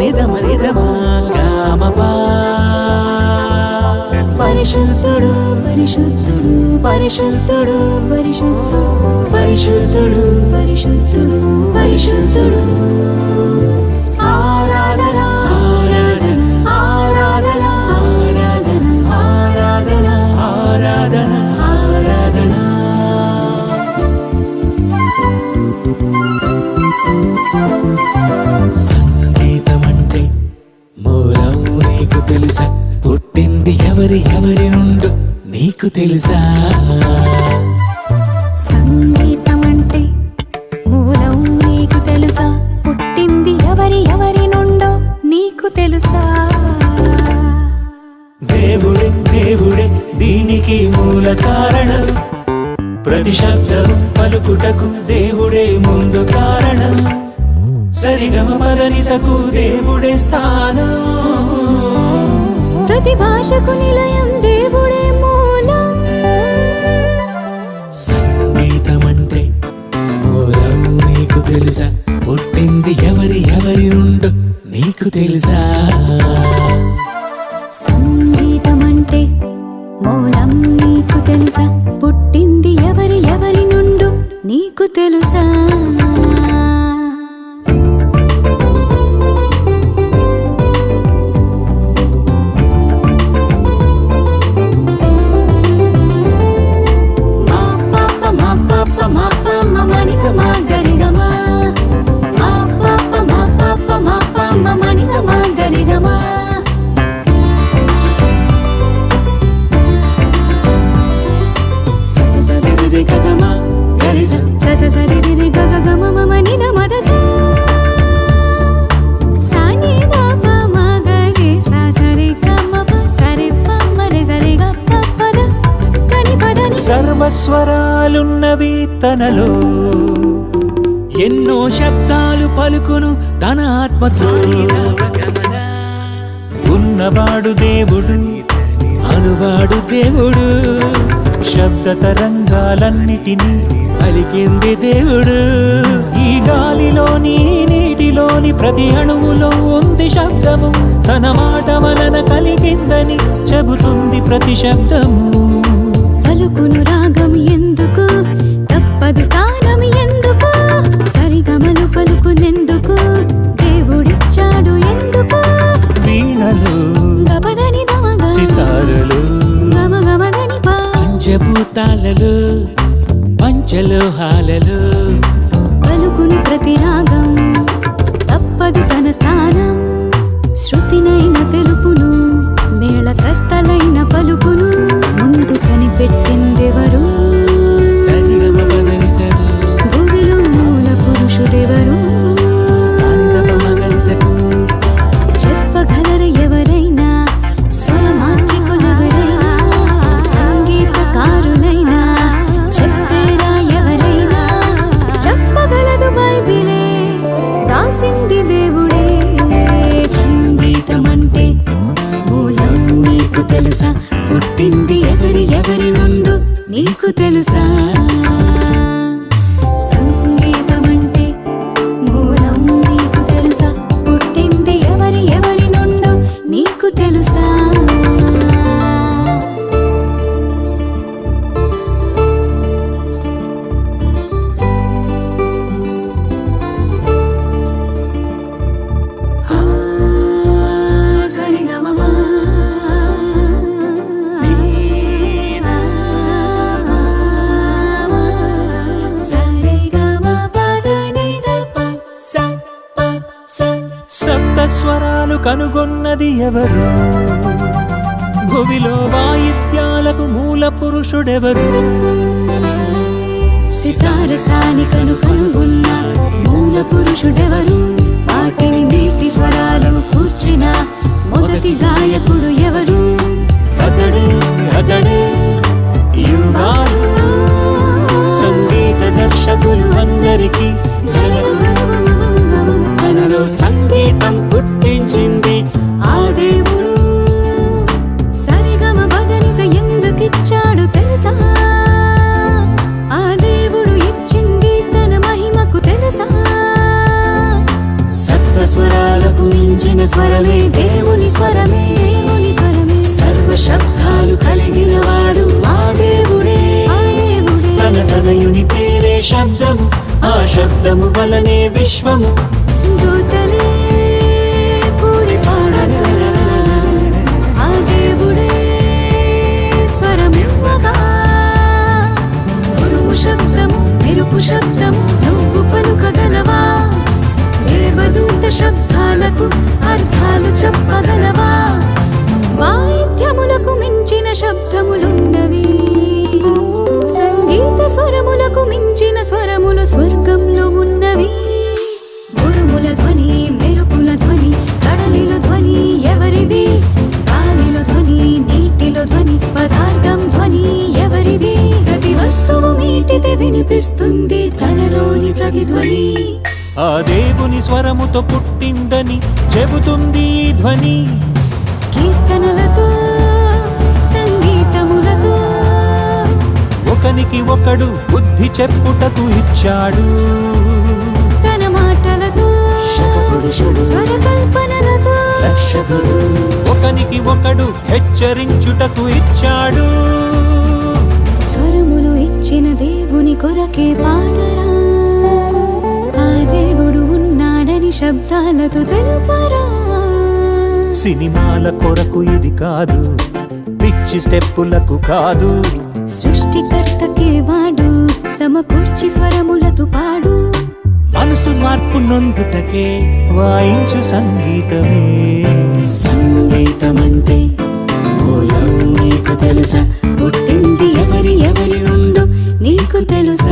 నిదమనిదమా గామపా పరిశుద్ధుడు పరిశుద్ధుడు పరిశుద్ధుడు పరిశుద్ధుడు పరిశుద్ధుడు పరిశుద్ధుడు ఆరాధన ఆరాధన ఆరాధన ఆరాధన ఆరాధన ఆరాధన సంగీతమంటే మూలం నీకు తెలుసా పుట్టింది ఎవరి నుండు నీకు తెలుసా సంగీతమంటే మూలం నీకు తెలుసా పుట్టింది ఎవరి నుండో నీకు తెలుసా దేవుడే దీనికి మూల కారణం ప్రతి శబ్దము పలుకుటకు దేవుడే ముందు కారణం సరిగమ పదనిసకు దేవుడే స్థానం ప్రతి భాషకు నిలయం దేవుడే మూలం సంగీతమంటే మూలం నీకు తెలుసా పుట్టింది ఎవరి నుండు నీకు తెలుసా సంగీతమంటే మూలం నీకు తెలుసా పుట్టింది ఎవరి నుండు నీకు తెలుసా సర్వస్వరాలున్నవి తనలో ఎన్నో శబ్దాలు పలుకును తన ఆత్మతో ఉన్నవాడు దేవుడు అనువాడు దేవుడు శబ్ద తరంగాలన్నిటినీ పలికింది దేవుడు ఈ గాలిలోని నీటిలోని ప్రతి అణువులో ఉంది శబ్దము తన మాట వలన కలిగిందని చెబుతుంది ప్రతి శబ్దము పలుకును రాగం ఎందుకు తప్పదు స్థానం ఎందుకు సరిగమలు పలుకునెందుకు దేవుడిచ్చాడు ఎందుకు వీణలు గపదని దమగ సితారలు గమగమదని పా పంచభూతాలలో పంచలోహాలలో పలుకును ప్రతి రాగం తప్పదు తన స్థానం శృతినైన తెలుపును మేళకర్తలైన పలుకును ముందు కనిపెట్టిందెవరు భూమిలో మూల పురుషుడెవరు చెప్పగలర ఎవరైనా స్వరమాంత్రికులెవరైనా సంగీతకారులైనా చెప్తేరా ఎవరైనా చెప్పగలదు బైబిలే రాసింది దేవుడే సంగీతమంటే మూలం నీకు తెలుసా పుట్టింది ఎవరి నుండు నీకు తెలుసా సంగీతమంటే మూలం నీకు తెలుసా పుట్టింది ఎవరి నుండు నీకు తెలుసా సప్తస్వరాలు కనుగొన్నది ఎవరు భువిలో వాయిద్యాలకు మూల పురుషుడెవరు సితారసాని కనుగొన్న మూల పురుషుడెవరు వాటిని మీటి స్వరాలు కూర్చిన మొదటి గాయకుడు ఎవరు అతడే యువాడు సంగీత దర్శకులు అందరికీ తనలో సంగీతం పుట్టించింది ఆ దేవుడు సరిగమ బదనిస ఎందుకిచ్చాడు తెలుసా ఆ దేవుడు ఇచ్చింది తన మహిమకు తెలుసా సప్త స్వరాలకు పుట్టించిన స్వరమే దేవుని స్వరమే, దేవుని స్వరమే. సర్వ శబ్దాలు కలిగిన వాడు ఆ దేవుడే. ఆ దేవుడే. తన తనయుని పేరే శబ్దము, ఆ శబ్దము వలనే విశ్వము. దూతలే కూడి పాడగా ఆ దేవుడే స్వరమివ్వగా. ఉరుము శబ్దము, మెరుపు శబ్దము నువ్వు పలుకగలవా? దేవదూత శబ్దాలకు అర్థాలు చెప్పగలవా? వాయిద్యములకు మించిన శబ్దములున్నవి, సంగీత స్వరములకు మించిన స్వరములు స్వర్గంలో ఉన్నవి. ఉరుముల ధ్వని, మెరుపుల ధ్వని, కడలిలో ధ్వని ఎవరిది? గాలిలో ధ్వని, నీటిలో ధ్వని, పదార్థం ధ్వని ఎవరిది? ప్రతి వస్తువు మీటితే వినిపిస్తుంది తనలోని ప్రతిధ్వని. ఆ దేవుని స్వరముతో పుట్టిందని చెబుతుంది ఈ ధ్వని. కీర్తనలతో, సంగీతములతో ఒకనికి ఒకడు బుద్ధి చెప్పుటకు ఇచ్చాడు. తన మాటలతో, శకపురుషుడు, స్వరకల్పనలతో రక్షకుడు. ఒకనికి ఒకడు హెచ్చరించుటకు ఇచ్చాడు. స్వరములు ఇచ్చిన దేవుని కొరకే పాడరా. ఆ దేవుడు ఉన్నాడని శబ్దాలతో తెలుపరా. సినిమాల కొరకు ఇది కాదు, పిచ్చి స్టెప్పులకు కాదు. సృష్టికర్తకే వాడు సమకూర్చి స్వరములతో పాడు. మనసు మార్పు నొందుటకే వాయించు సంగీతమే. సంగీతమంటే మూలం నీకు తెలుసా? పుట్టింది ఎవరి నుండో నీకు తెలుసా?